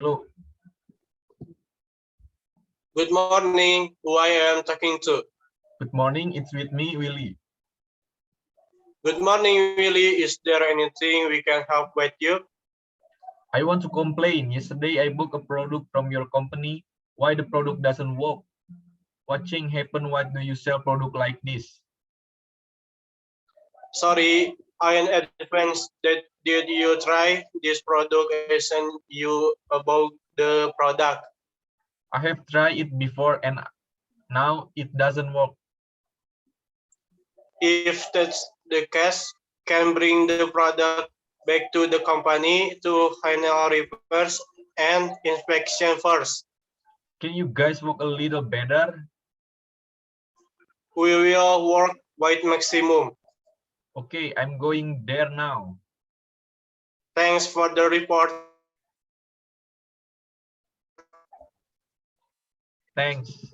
Hello. Good morning. Who I am talking to? Good morning. It's with me, Willie. Good morning, Willie. Is there anything we can help with you? I want to complain. Yesterday, I booked a product from your company. Why the product doesn't work? What change happened? Why do you sell product like this? Sorry, I am advanced. That did you try this product? Isn't you about the product? I have tried it before and now it doesn't work. If that's the case, can bring the product back to the company to final repairs and inspection first. Can you guys work a little better? We will work by maximum. Okay, I'm going there now. Thanks for the report. Thanks.